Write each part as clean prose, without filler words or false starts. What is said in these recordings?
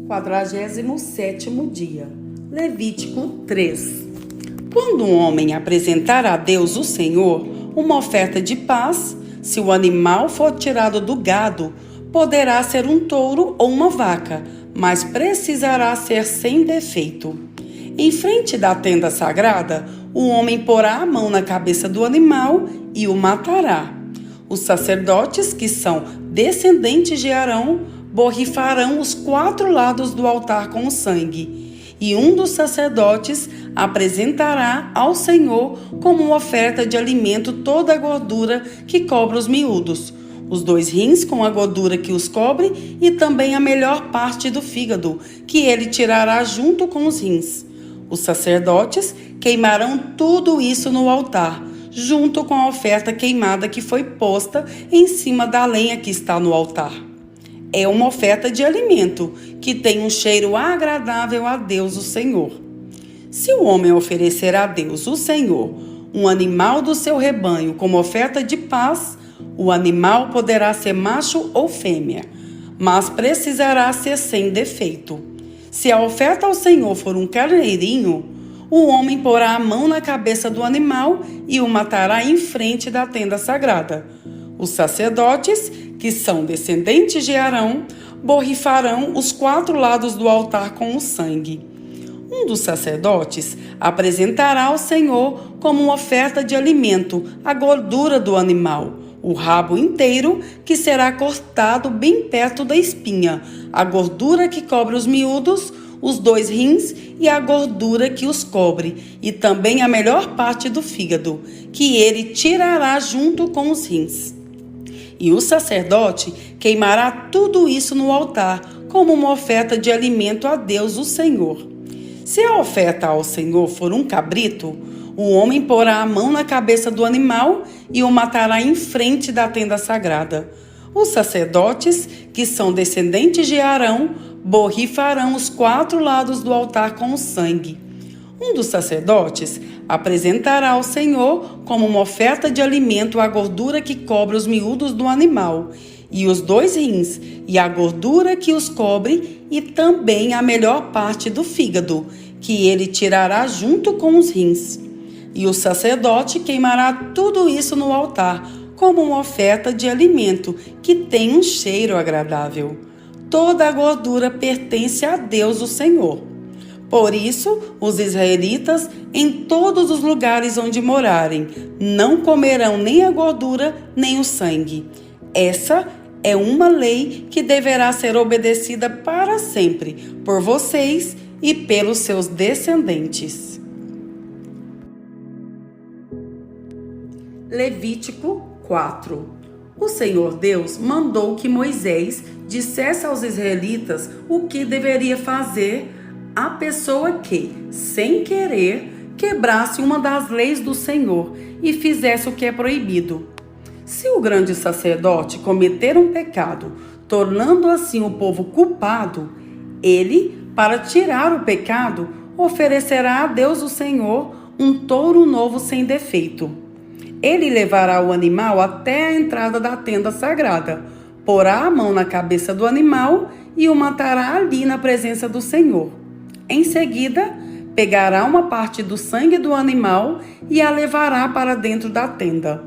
47º dia. Levítico 3. Quando um homem apresentar a Deus o Senhor uma oferta de paz, se o animal for tirado do gado, poderá ser um touro ou uma vaca, mas precisará ser sem defeito. Em frente da tenda sagrada, o homem porá a mão na cabeça do animal e o matará. Os sacerdotes, que são descendentes de Arão, borrifarão os 4 lados do altar com o sangue, e um dos sacerdotes apresentará ao Senhor como oferta de alimento toda a gordura que cobre os miúdos, os 2 rins com a gordura que os cobre e também a melhor parte do fígado, que ele tirará junto com os rins. Os sacerdotes queimarão tudo isso no altar, junto com a oferta queimada que foi posta em cima da lenha que está no altar. É uma oferta de alimento, que tem um cheiro agradável a Deus, o Senhor. Se o homem oferecer a Deus, o Senhor, um animal do seu rebanho como oferta de paz, o animal poderá ser macho ou fêmea, mas precisará ser sem defeito. Se a oferta ao Senhor for um carneirinho, o homem porá a mão na cabeça do animal e o matará em frente da tenda sagrada. Os sacerdotes, que são descendentes de Arão, borrifarão os 4 lados do altar com o sangue. Um dos sacerdotes apresentará ao Senhor como uma oferta de alimento a gordura do animal, o rabo inteiro, que será cortado bem perto da espinha, a gordura que cobre os miúdos, os 2 rins e a gordura que os cobre, e também a melhor parte do fígado, que ele tirará junto com os rins. E o sacerdote queimará tudo isso no altar, como uma oferta de alimento a Deus, o Senhor. Se a oferta ao Senhor for um cabrito, o homem porá a mão na cabeça do animal e o matará em frente da tenda sagrada. Os sacerdotes, que são descendentes de Arão, borrifarão os 4 lados do altar com o sangue. Um dos sacerdotes apresentará ao Senhor como uma oferta de alimento a gordura que cobre os miúdos do animal, e os 2 rins, e a gordura que os cobre, e também a melhor parte do fígado, que ele tirará junto com os rins. E o sacerdote queimará tudo isso no altar, como uma oferta de alimento, que tem um cheiro agradável. Toda a gordura pertence a Deus, o Senhor. Por isso, os israelitas, em todos os lugares onde morarem, não comerão nem a gordura, nem o sangue. Essa é uma lei que deverá ser obedecida para sempre, por vocês e pelos seus descendentes. Levítico 4. O Senhor Deus mandou que Moisés dissesse aos israelitas o que deveria fazer a pessoa que, sem querer, quebrasse uma das leis do Senhor e fizesse o que é proibido. Se o grande sacerdote cometer um pecado, tornando assim o povo culpado, ele, para tirar o pecado, oferecerá a Deus o Senhor um touro novo sem defeito. Ele levará o animal até a entrada da tenda sagrada, porá a mão na cabeça do animal e o matará ali na presença do Senhor. Em seguida, pegará uma parte do sangue do animal e a levará para dentro da tenda.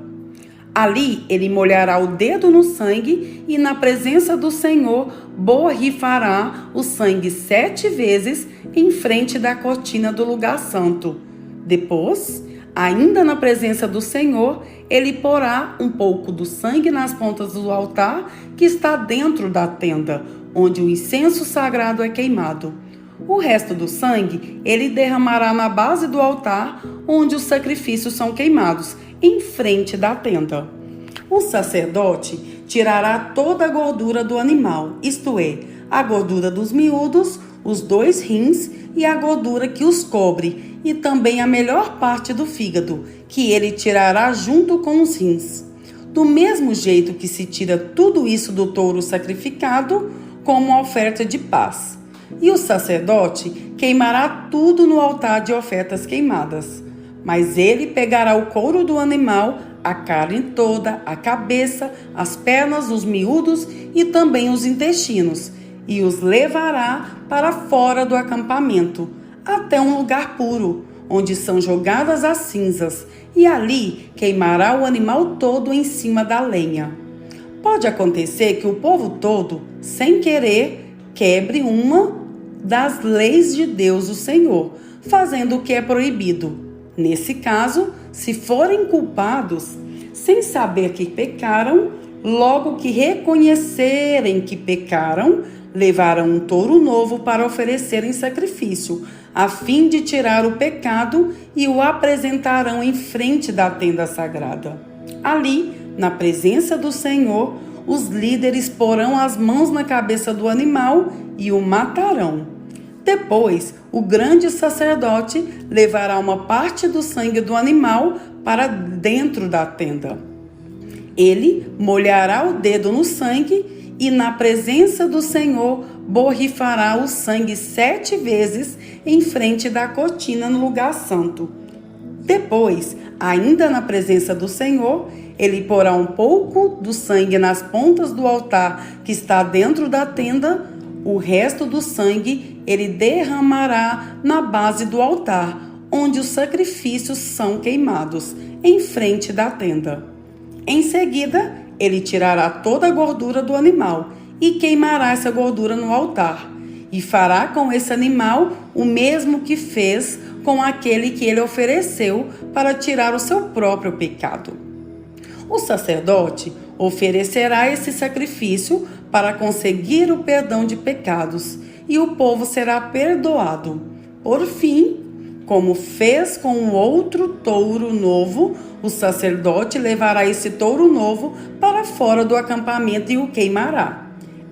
Ali ele molhará o dedo no sangue e na presença do Senhor borrifará o sangue 7 vezes em frente da cortina do lugar santo. Depois, ainda na presença do Senhor, ele porá um pouco do sangue nas pontas do altar que está dentro da tenda, onde o incenso sagrado é queimado. O resto do sangue ele derramará na base do altar, onde os sacrifícios são queimados, em frente da tenda. O sacerdote tirará toda a gordura do animal, isto é, a gordura dos miúdos, os 2 rins e a gordura que os cobre, e também a melhor parte do fígado, que ele tirará junto com os rins. Do mesmo jeito que se tira tudo isso do touro sacrificado, como uma oferta de paz. E o sacerdote queimará tudo no altar de ofertas queimadas. Mas ele pegará o couro do animal, a carne toda, a cabeça, as pernas, os miúdos e também os intestinos, e os levará para fora do acampamento, até um lugar puro, onde são jogadas as cinzas, e ali queimará o animal todo em cima da lenha. Pode acontecer que o povo todo, sem querer, quebre uma das leis de Deus, o Senhor, fazendo o que é proibido. Nesse caso, se forem culpados, sem saber que pecaram, logo que reconhecerem que pecaram, levarão um touro novo para oferecer em sacrifício, a fim de tirar o pecado, e o apresentarão em frente da tenda sagrada. Ali, na presença do Senhor, os líderes porão as mãos na cabeça do animal e o matarão. Depois, o grande sacerdote levará uma parte do sangue do animal para dentro da tenda. Ele molhará o dedo no sangue e, na presença do Senhor, borrifará o sangue 7 vezes em frente da cortina no lugar santo. Depois, ainda na presença do Senhor, ele porá um pouco do sangue nas pontas do altar que está dentro da tenda. O resto do sangue ele derramará na base do altar, onde os sacrifícios são queimados, em frente da tenda. Em seguida, ele tirará toda a gordura do animal e queimará essa gordura no altar, e fará com esse animal o mesmo que fez com aquele que ele ofereceu para tirar o seu próprio pecado. O sacerdote oferecerá esse sacrifício para conseguir o perdão de pecados, e o povo será perdoado. Por fim, como fez com o outro touro novo, o sacerdote levará esse touro novo para fora do acampamento e o queimará.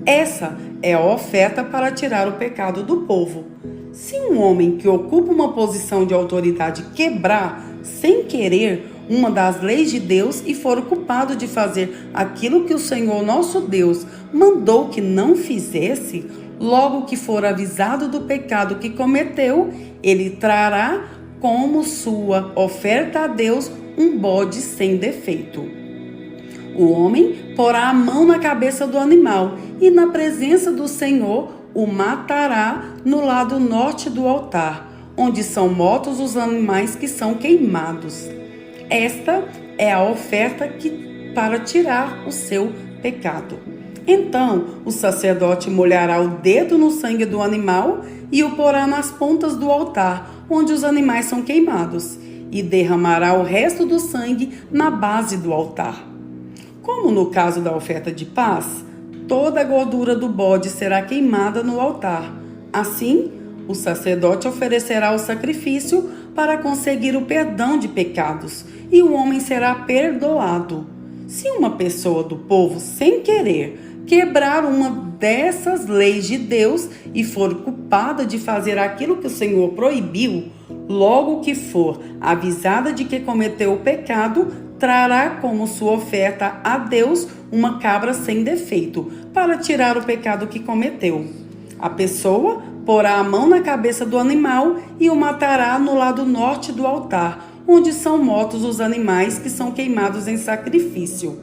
Essa é a oferta para tirar o pecado do povo. Se um homem que ocupa uma posição de autoridade quebrar, sem querer, uma das leis de Deus e for culpado de fazer aquilo que o Senhor nosso Deus mandou que não fizesse, logo que for avisado do pecado que cometeu, ele trará como sua oferta a Deus um bode sem defeito. O homem porá a mão na cabeça do animal e, na presença do Senhor, o matará no lado norte do altar, onde são mortos os animais que são queimados. Esta é a oferta para tirar o seu pecado. Então, o sacerdote molhará o dedo no sangue do animal e o porá nas pontas do altar, onde os animais são queimados, e derramará o resto do sangue na base do altar. Como no caso da oferta de paz, toda a gordura do bode será queimada no altar. Assim, o sacerdote oferecerá o sacrifício para conseguir o perdão de pecados, e o homem será perdoado. Se uma pessoa do povo, sem querer, quebrar uma dessas leis de Deus e for culpada de fazer aquilo que o Senhor proibiu, logo que for avisada de que cometeu o pecado, trará como sua oferta a Deus uma cabra sem defeito, para tirar o pecado que cometeu. A pessoa porá a mão na cabeça do animal e o matará no lado norte do altar, onde são mortos os animais que são queimados em sacrifício.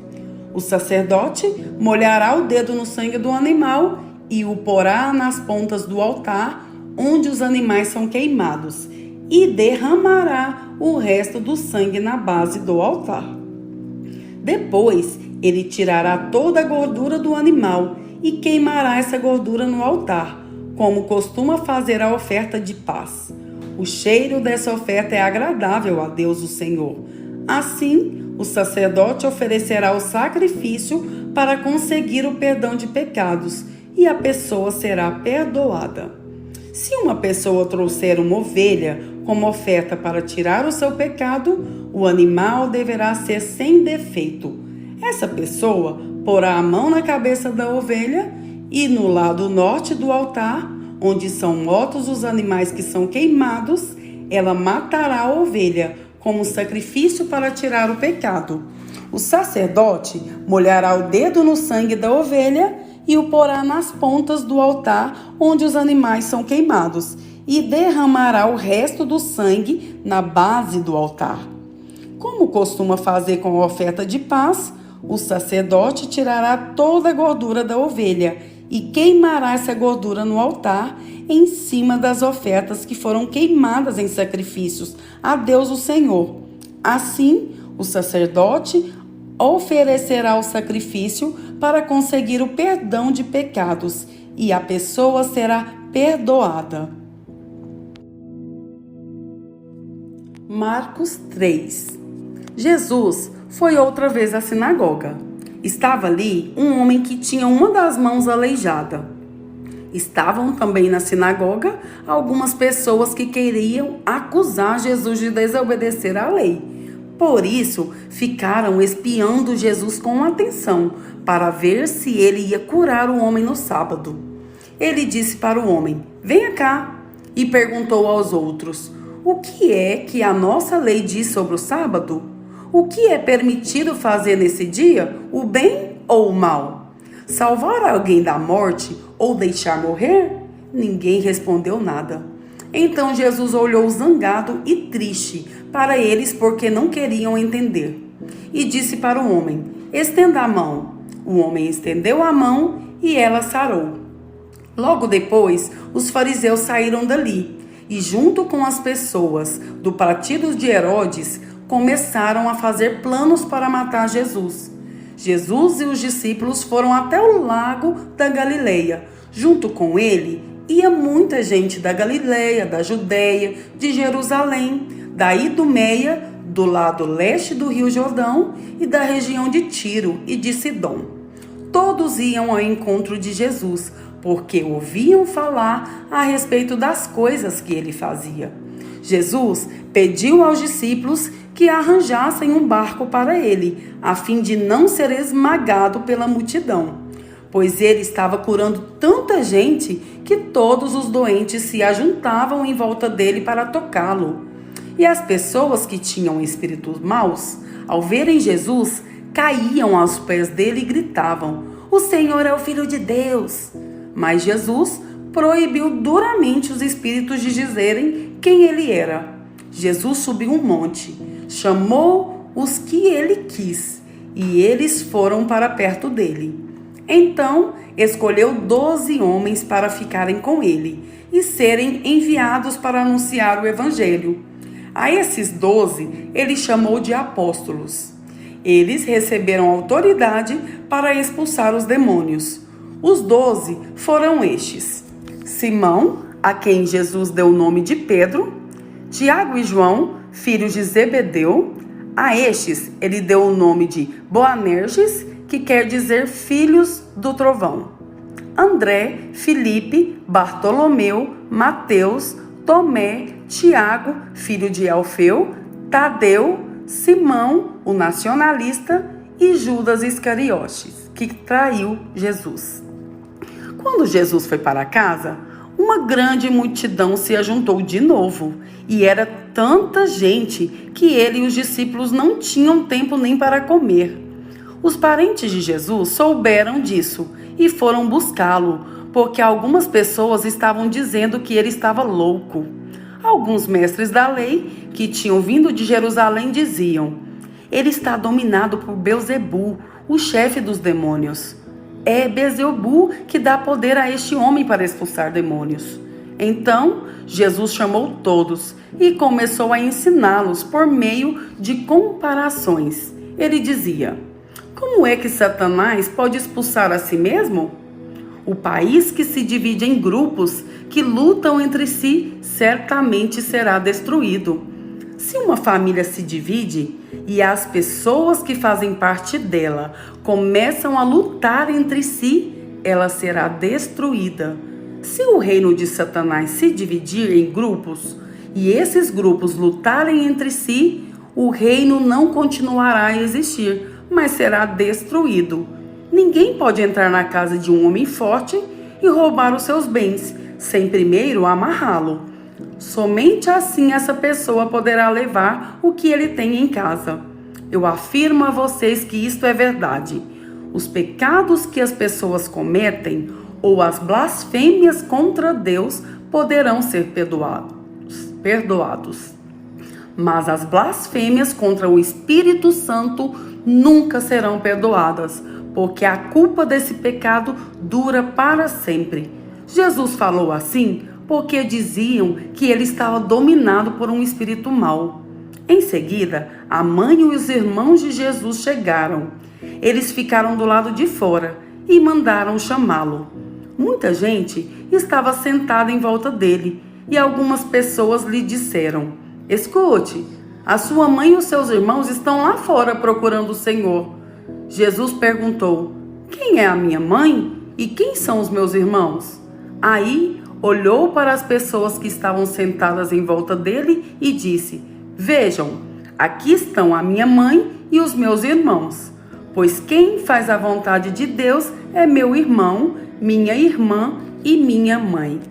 O sacerdote molhará o dedo no sangue do animal e o porá nas pontas do altar, onde os animais são queimados, e derramará o resto do sangue na base do altar. Depois, ele tirará toda a gordura do animal e queimará essa gordura no altar, como costuma fazer a oferta de paz. O cheiro dessa oferta é agradável a Deus, o Senhor. Assim, o sacerdote oferecerá o sacrifício para conseguir o perdão de pecados, e a pessoa será perdoada. Se uma pessoa trouxer uma ovelha como oferta para tirar o seu pecado, o animal deverá ser sem defeito. Essa pessoa porá a mão na cabeça da ovelha e no lado norte do altar, onde são mortos os animais que são queimados, ela matará a ovelha como sacrifício para tirar o pecado. O sacerdote molhará o dedo no sangue da ovelha e o porá nas pontas do altar onde os animais são queimados, e derramará o resto do sangue na base do altar. Como costuma fazer com a oferta de paz, o sacerdote tirará toda a gordura da ovelha e queimará essa gordura no altar, em cima das ofertas que foram queimadas em sacrifícios a Deus o Senhor. Assim, o sacerdote oferecerá o sacrifício para conseguir o perdão de pecados, e a pessoa será perdoada. Marcos 3. Jesus foi outra vez à sinagoga. Estava ali um homem que tinha uma das mãos aleijada. Estavam também na sinagoga algumas pessoas que queriam acusar Jesus de desobedecer à lei. Por isso, ficaram espiando Jesus com atenção para ver se ele ia curar o homem no sábado. Ele disse para o homem: "Venha cá", e perguntou aos outros: "O que é que a nossa lei diz sobre o sábado? O que é permitido fazer nesse dia, o bem ou o mal? Salvar alguém da morte ou deixar morrer?" Ninguém respondeu nada. Então Jesus olhou zangado e triste para eles porque não queriam entender. E disse para o homem: "Estenda a mão." O homem estendeu a mão e ela sarou. Logo depois, os fariseus saíram dali e, junto com as pessoas do partido de Herodes, começaram a fazer planos para matar Jesus. Jesus e os discípulos foram até o lago da Galileia. Junto com ele ia muita gente da Galileia, da Judeia, de Jerusalém, da Idumeia, do lado leste do Rio Jordão e da região de Tiro e de Sidom. Todos iam ao encontro de Jesus, porque ouviam falar a respeito das coisas que ele fazia. Jesus pediu aos discípulos que arranjassem um barco para ele, a fim de não ser esmagado pela multidão, pois ele estava curando tanta gente que todos os doentes se ajuntavam em volta dele para tocá-lo. E as pessoas que tinham espíritos maus, ao verem Jesus, caíam aos pés dele e gritavam: "O Senhor é o Filho de Deus!" Mas Jesus proibiu duramente os espíritos de dizerem quem ele era. Jesus subiu um monte, chamou os que ele quis, e eles foram para perto dele. Então escolheu 12 homens para ficarem com ele e serem enviados para anunciar o evangelho. A esses 12 ele chamou de apóstolos. Eles receberam autoridade para expulsar os demônios. Os 12 foram estes: Simão, a quem Jesus deu o nome de Pedro; Tiago e João, filhos de Zebedeu. A estes ele deu o nome de Boanerges, que quer dizer filhos do trovão; André, Filipe, Bartolomeu, Mateus, Tomé, Tiago, filho de Alfeu, Tadeu, Simão, o nacionalista, e Judas Iscariotes, que traiu Jesus. Quando Jesus foi para casa, uma grande multidão se ajuntou de novo, e era tanta gente que ele e os discípulos não tinham tempo nem para comer. Os parentes de Jesus souberam disso e foram buscá-lo, porque algumas pessoas estavam dizendo que ele estava louco. Alguns mestres da lei, que tinham vindo de Jerusalém, diziam: "Ele está dominado por Belzebu, o chefe dos demônios. É Belzebu que dá poder a este homem para expulsar demônios." Então, Jesus chamou todos e começou a ensiná-los por meio de comparações. Ele dizia: "Como é que Satanás pode expulsar a si mesmo? O país que se divide em grupos que lutam entre si certamente será destruído. Se uma família se divide e as pessoas que fazem parte dela começam a lutar entre si, ela será destruída. Se o reino de Satanás se dividir em grupos e esses grupos lutarem entre si, o reino não continuará a existir, mas será destruído. Ninguém pode entrar na casa de um homem forte e roubar os seus bens, sem primeiro amarrá-lo. Somente assim essa pessoa poderá levar o que ele tem em casa. Eu afirmo a vocês que isto é verdade. Os pecados que as pessoas cometem ou as blasfêmias contra Deus poderão ser perdoados. Mas as blasfêmias contra o Espírito Santo nunca serão perdoadas, porque a culpa desse pecado dura para sempre. Jesus falou assim porque diziam que ele estava dominado por um espírito mau. Em seguida, a mãe e os irmãos de Jesus chegaram. Eles ficaram do lado de fora e mandaram chamá-lo. Muita gente estava sentada em volta dele e algumas pessoas lhe disseram: "Escute, a sua mãe e os seus irmãos estão lá fora procurando o Senhor." Jesus perguntou: "Quem é a minha mãe e quem são os meus irmãos?" Aí olhou para as pessoas que estavam sentadas em volta dele e disse: "Vejam, aqui estão a minha mãe e os meus irmãos. Pois quem faz a vontade de Deus é meu irmão, minha irmã e minha mãe."